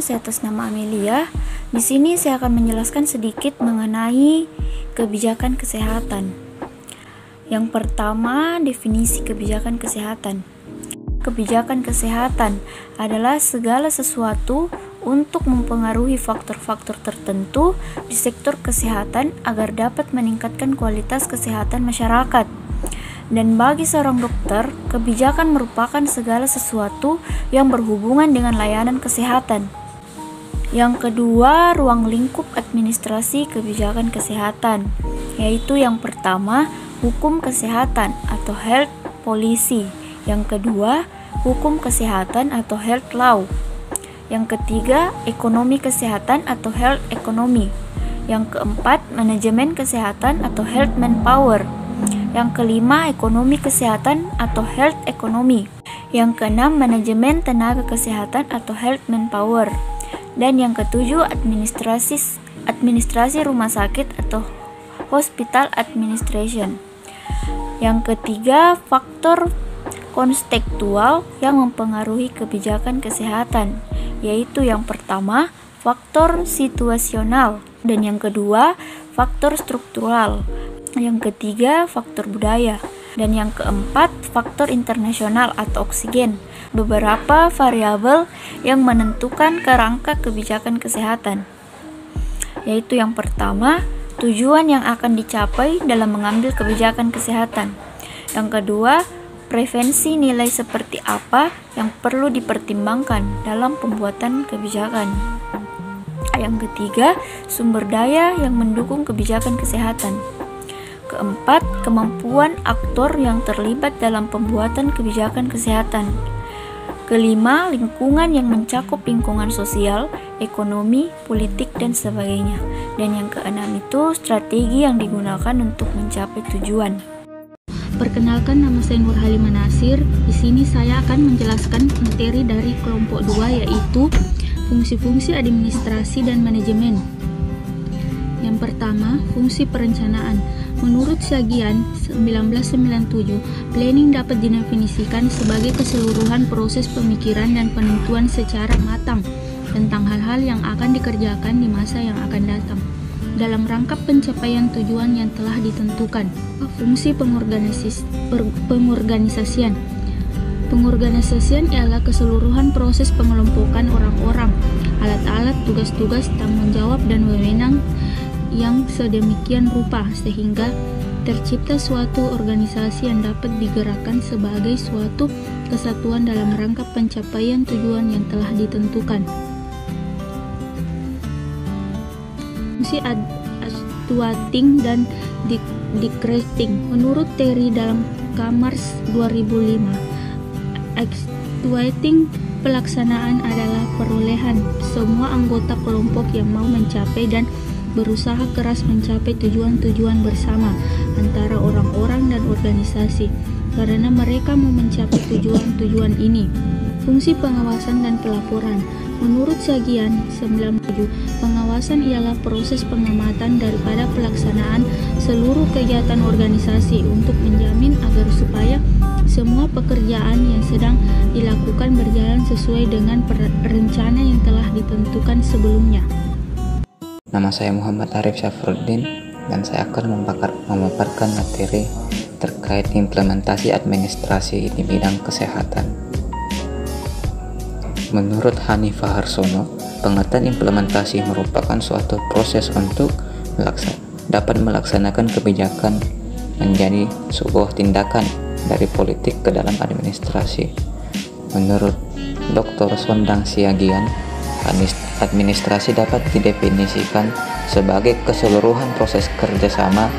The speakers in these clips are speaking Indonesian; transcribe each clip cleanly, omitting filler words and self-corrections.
saya atas nama Amelia. Di sini saya akan menjelaskan sedikit mengenai kebijakan kesehatan. Yang pertama, definisi kebijakan kesehatan. Kebijakan kesehatan adalah segala sesuatu untuk mempengaruhi faktor-faktor tertentu di sektor kesehatan agar dapat meningkatkan kualitas kesehatan masyarakat. Dan bagi seorang dokter, kebijakan merupakan segala sesuatu yang berhubungan dengan layanan kesehatan. Yang kedua, ruang lingkup administrasi kebijakan kesehatan, yaitu yang pertama, hukum kesehatan atau health policy. Yang kedua, hukum kesehatan atau health law. Yang ketiga, ekonomi kesehatan atau health economy. Yang keempat, manajemen kesehatan atau health manpower. Yang kelima, ekonomi kesehatan atau health economy. Yang keenam, manajemen tenaga kesehatan atau health manpower. Dan yang ketujuh, administrasi rumah sakit atau hospital administration. Yang ketiga, faktor kontekstual yang mempengaruhi kebijakan kesehatan, yaitu yang pertama, faktor situasional, dan yang kedua, faktor struktural. Yang ketiga, faktor budaya, dan yang keempat, faktor internasional atau oksigen. Beberapa variabel yang menentukan kerangka kebijakan kesehatan, yaitu yang pertama, tujuan yang akan dicapai dalam mengambil kebijakan kesehatan. Yang kedua, prevensi nilai seperti apa yang perlu dipertimbangkan dalam pembuatan kebijakan. Yang ketiga, sumber daya yang mendukung kebijakan kesehatan. Keempat, kemampuan aktor yang terlibat dalam pembuatan kebijakan kesehatan. Kelima, lingkungan yang mencakup lingkungan sosial, ekonomi, politik, dan sebagainya. Dan yang keenam itu strategi yang digunakan untuk mencapai tujuan. Perkenalkan, nama saya Nur Halimah Nasir. Di sini saya akan menjelaskan materi dari kelompok 2, yaitu fungsi-fungsi administrasi dan manajemen. Yang pertama, fungsi perencanaan. Menurut Syagian 1997, planning dapat didefinisikan sebagai keseluruhan proses pemikiran dan penentuan secara matang tentang hal-hal yang akan dikerjakan di masa yang akan datang dalam rangka pencapaian tujuan yang telah ditentukan. Fungsi pengorganisasian. Pengorganisasian ialah keseluruhan proses pengelompokan orang-orang, alat-alat, tugas-tugas, tanggung jawab, dan wewenang yang sedemikian rupa sehingga tercipta suatu organisasi yang dapat digerakkan sebagai suatu kesatuan dalam rangka pencapaian tujuan yang telah ditentukan. Fungsi actuating dan decreting. Menurut Terry dalam Kamars 2005, actuating pelaksanaan adalah perolehan semua anggota kelompok yang mau mencapai dan berusaha keras mencapai tujuan-tujuan bersama antara orang-orang dan organisasi karena mereka mau mencapai tujuan-tujuan ini. Fungsi pengawasan dan pelaporan. Menurut Syagian 97, pengawasan ialah proses pengamatan daripada pelaksanaan seluruh kegiatan organisasi untuk menjamin agar supaya semua pekerjaan yang sedang dilakukan berjalan sesuai dengan rencana yang telah ditentukan sebelumnya. Nama saya Muhammad Arif Syafruddin dan saya akan memaparkan materi terkait implementasi administrasi di bidang kesehatan. Menurut Hanifah Harsono, pengertian implementasi merupakan suatu proses untuk dapat melaksanakan kebijakan menjadi sebuah tindakan dari politik ke dalam administrasi. Menurut Dr. Sondang Siagian, administrasi dapat didefinisikan sebagai keseluruhan proses kerjasama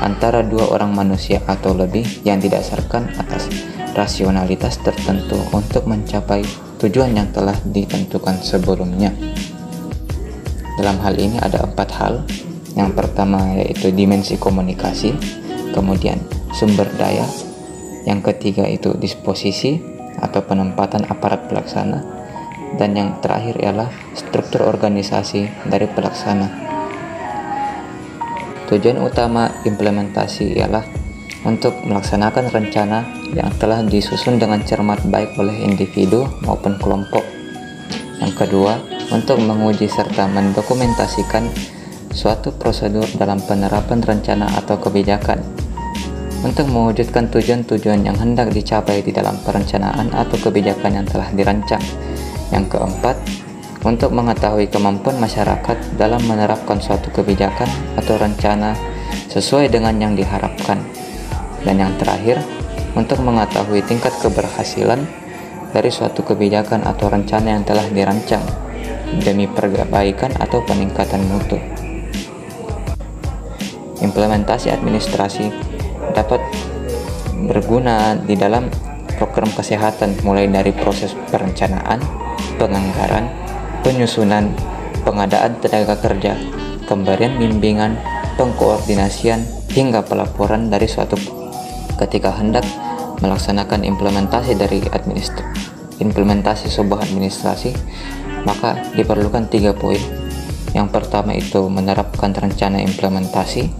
antara dua orang manusia atau lebih yang didasarkan atas rasionalitas tertentu untuk mencapai tujuan yang telah ditentukan sebelumnya. Dalam hal ini ada 4 hal. Yang pertama yaitu dimensi komunikasi, kemudian sumber daya, yang ketiga itu disposisi atau penempatan aparat pelaksana, dan yang terakhir ialah struktur organisasi dari pelaksana. Tujuan utama implementasi ialah untuk melaksanakan rencana yang telah disusun dengan cermat baik oleh individu maupun kelompok. Yang kedua, untuk menguji serta mendokumentasikan suatu prosedur dalam penerapan rencana atau kebijakan, untuk mewujudkan tujuan-tujuan yang hendak dicapai di dalam perencanaan atau kebijakan yang telah dirancang. Yang keempat, untuk mengetahui kemampuan masyarakat dalam menerapkan suatu kebijakan atau rencana sesuai dengan yang diharapkan. Dan yang terakhir, untuk mengetahui tingkat keberhasilan dari suatu kebijakan atau rencana yang telah dirancang demi perbaikan atau peningkatan mutu. Implementasi administrasi dapat berguna di dalam program kesehatan, mulai dari proses perencanaan, penganggaran, penyusunan, pengadaan tenaga kerja, pemberian bimbingan, pengkoordinasian, hingga pelaporan dari suatu ketika hendak melaksanakan implementasi sebuah administrasi, maka diperlukan 3 poin. Yang pertama itu menerapkan rencana implementasi,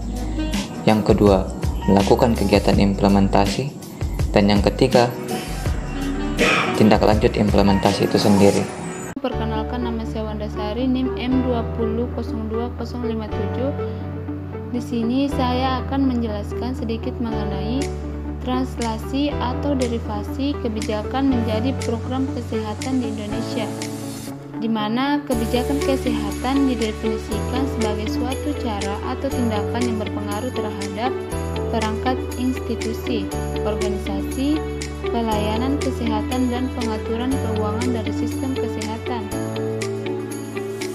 yang kedua melakukan kegiatan implementasi, dan yang ketiga tindak lanjut implementasi itu sendiri. Perkenalkan, nama saya Wanda Sari, NIM M2002057. Di sini saya akan menjelaskan sedikit mengenai translasi atau derivasi kebijakan menjadi program kesehatan di Indonesia, di mana kebijakan kesehatan didefinisikan sebagai suatu cara atau tindakan yang berpengaruh terhadap perangkat institusi, organisasi, pelayanan kesehatan, dan pengaturan keuangan dari sistem kesehatan.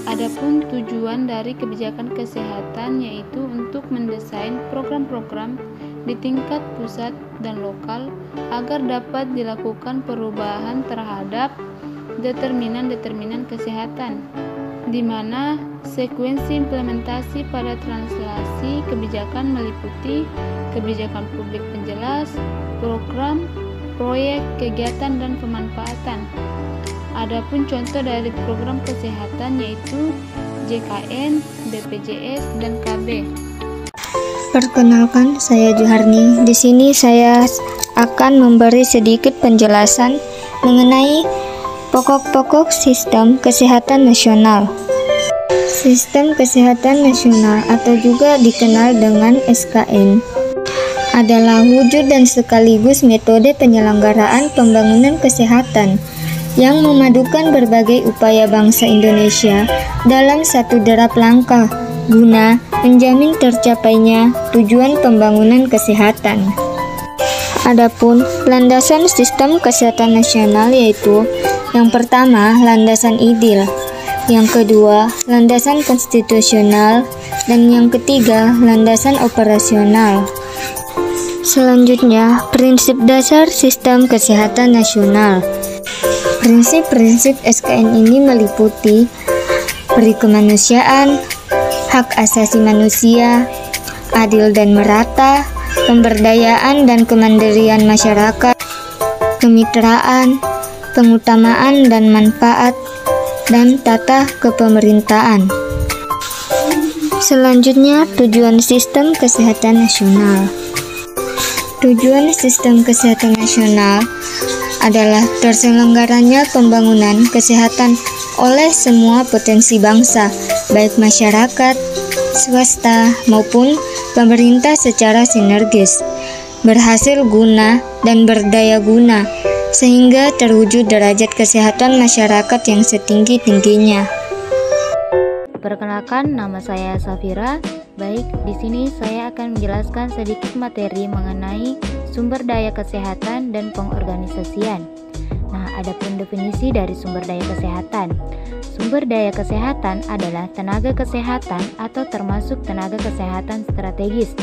Adapun tujuan dari kebijakan kesehatan yaitu untuk mendesain program-program di tingkat pusat dan lokal agar dapat dilakukan perubahan terhadap determinan-determinan kesehatan, di mana sekuensi implementasi pada translasi kebijakan meliputi kebijakan publik penjelas, program, proyek, kegiatan, dan pemanfaatan. Adapun contoh dari program kesehatan yaitu JKN, BPJS, dan KB. Perkenalkan, saya Juharni. Di sini saya akan memberi sedikit penjelasan mengenai pokok-pokok sistem kesehatan nasional. Sistem kesehatan nasional atau juga dikenal dengan SKN adalah wujud dan sekaligus metode penyelenggaraan pembangunan kesehatan yang memadukan berbagai upaya bangsa Indonesia dalam satu derap langkah guna menjamin tercapainya tujuan pembangunan kesehatan. Adapun landasan sistem kesehatan nasional yaitu yang pertama, landasan ideal, yang kedua, landasan konstitusional, dan yang ketiga, landasan operasional. Selanjutnya, prinsip dasar sistem kesehatan nasional. Prinsip-prinsip SKN ini meliputi peri kemanusiaan, hak asasi manusia, adil dan merata, pemberdayaan dan kemandirian masyarakat, kemitraan, pengutamaan dan manfaat, dan tata kepemerintahan. Selanjutnya, tujuan sistem kesehatan nasional. Tujuan sistem kesehatan nasional adalah terselenggaranya pembangunan kesehatan oleh semua potensi bangsa, baik masyarakat, swasta, maupun pemerintah secara sinergis, berhasil guna dan berdaya guna, sehingga terwujud derajat kesehatan masyarakat yang setinggi-tingginya. Perkenalkan, nama saya Safira. Baik, di sini saya akan menjelaskan sedikit materi mengenai sumber daya kesehatan dan pengorganisasian. Nah, adapun definisi dari sumber daya kesehatan. Sumber daya kesehatan adalah tenaga kesehatan atau termasuk tenaga kesehatan strategis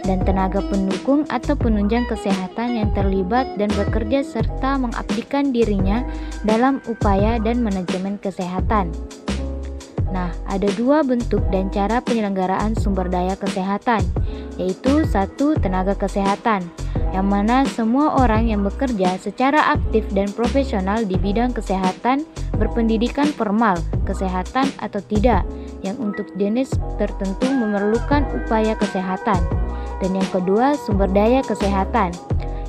dan tenaga pendukung atau penunjang kesehatan yang terlibat dan bekerja serta mengabdikan dirinya dalam upaya dan manajemen kesehatan. Nah, ada 2 bentuk dan cara penyelenggaraan sumber daya kesehatan, yaitu 1. Tenaga kesehatan, yang mana semua orang yang bekerja secara aktif dan profesional di bidang kesehatan berpendidikan formal kesehatan atau tidak, yang untuk jenis tertentu memerlukan upaya kesehatan. Dan yang kedua, sumber daya kesehatan,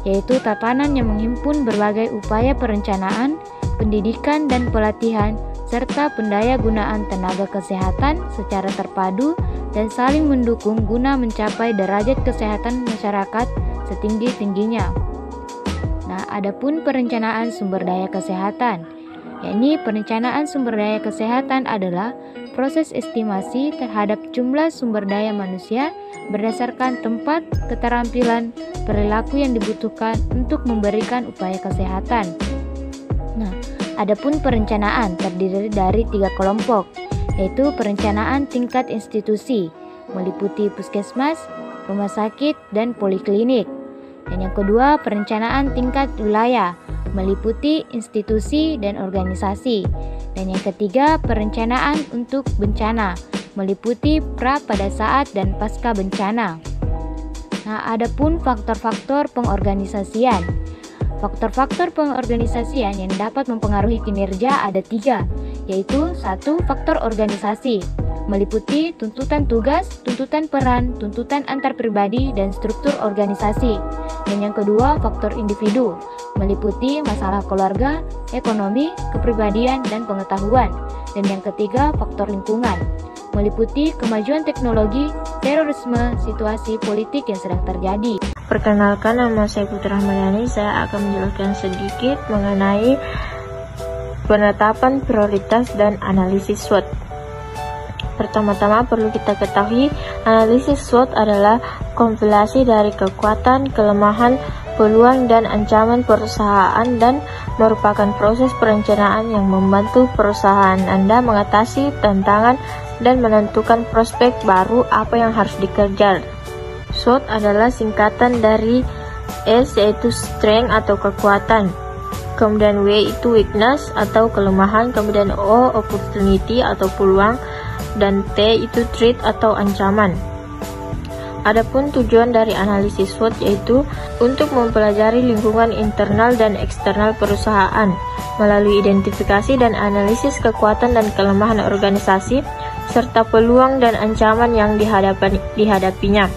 yaitu tatanan yang menghimpun berbagai upaya perencanaan, pendidikan, dan pelatihan serta pendayagunaan tenaga kesehatan secara terpadu dan saling mendukung guna mencapai derajat kesehatan masyarakat setinggi-tingginya. Nah, adapun perencanaan sumber daya kesehatan, yakni perencanaan sumber daya kesehatan adalah proses estimasi terhadap jumlah sumber daya manusia berdasarkan tempat, keterampilan, perilaku yang dibutuhkan untuk memberikan upaya kesehatan. Nah, adapun perencanaan terdiri dari 3 kelompok, yaitu perencanaan tingkat institusi, meliputi puskesmas, rumah sakit, dan poliklinik. Dan yang kedua, perencanaan tingkat wilayah, meliputi institusi dan organisasi. Dan yang ketiga, perencanaan untuk bencana, meliputi pra, pada saat, dan pasca bencana. Nah, adapun faktor-faktor pengorganisasian. Faktor-faktor pengorganisasian yang dapat mempengaruhi kinerja ada 3, yaitu 1. Faktor organisasi, meliputi tuntutan tugas, tuntutan peran, tuntutan antar pribadi, dan struktur organisasi. Dan yang kedua, faktor individu, meliputi masalah keluarga, ekonomi, kepribadian, dan pengetahuan. Dan yang ketiga, faktor lingkungan, meliputi kemajuan teknologi, terorisme, situasi politik yang sedang terjadi. Perkenalkan, nama saya Putra Ahmadani. Saya akan menjelaskan sedikit mengenai penetapan prioritas dan analisis SWOT. Pertama-tama perlu kita ketahui, analisis SWOT adalah kompilasi dari kekuatan, kelemahan, peluang, dan ancaman perusahaan dan merupakan proses perencanaan yang membantu perusahaan Anda mengatasi tantangan dan menentukan prospek baru apa yang harus dikejar. SWOT adalah singkatan dari S yaitu strength atau kekuatan, kemudian W itu weakness atau kelemahan, kemudian O opportunity atau peluang, dan T itu threat atau ancaman. Adapun tujuan dari analisis SWOT yaitu untuk mempelajari lingkungan internal dan eksternal perusahaan melalui identifikasi dan analisis kekuatan dan kelemahan organisasi serta peluang dan ancaman yang dihadapinya.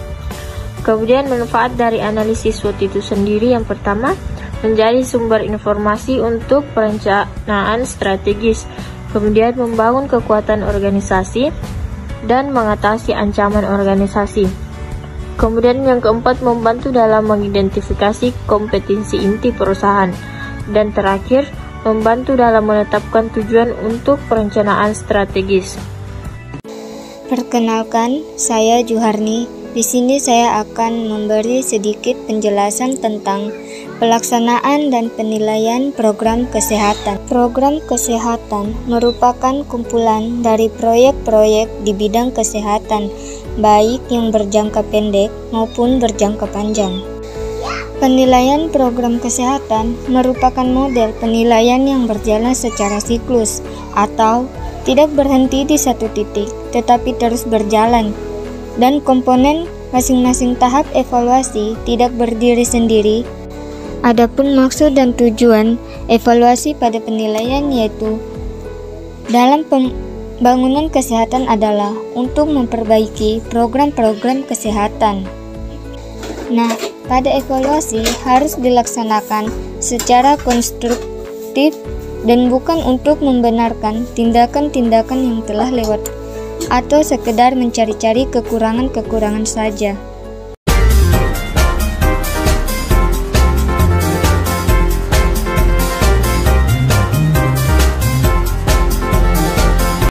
Kemudian manfaat dari analisis SWOT itu sendiri, yang pertama, menjadi sumber informasi untuk perencanaan strategis, kemudian membangun kekuatan organisasi dan mengatasi ancaman organisasi. Kemudian yang keempat, membantu dalam mengidentifikasi kompetensi inti perusahaan, dan terakhir, membantu dalam menetapkan tujuan untuk perencanaan strategis. Perkenalkan, saya Juharni. Di sini saya akan memberi sedikit penjelasan tentang pelaksanaan dan penilaian program kesehatan. Program kesehatan merupakan kumpulan dari proyek-proyek di bidang kesehatan, baik yang berjangka pendek maupun berjangka panjang. Penilaian program kesehatan merupakan model penilaian yang berjalan secara siklus atau tidak berhenti di satu titik, tetapi terus berjalan. Dan komponen masing-masing tahap evaluasi tidak berdiri sendiri. Adapun maksud dan tujuan evaluasi pada penilaian yaitu dalam pembangunan kesehatan adalah untuk memperbaiki program-program kesehatan. Nah, pada evaluasi harus dilaksanakan secara konstruktif dan bukan untuk membenarkan tindakan-tindakan yang telah lewat atau sekedar mencari-cari kekurangan-kekurangan saja.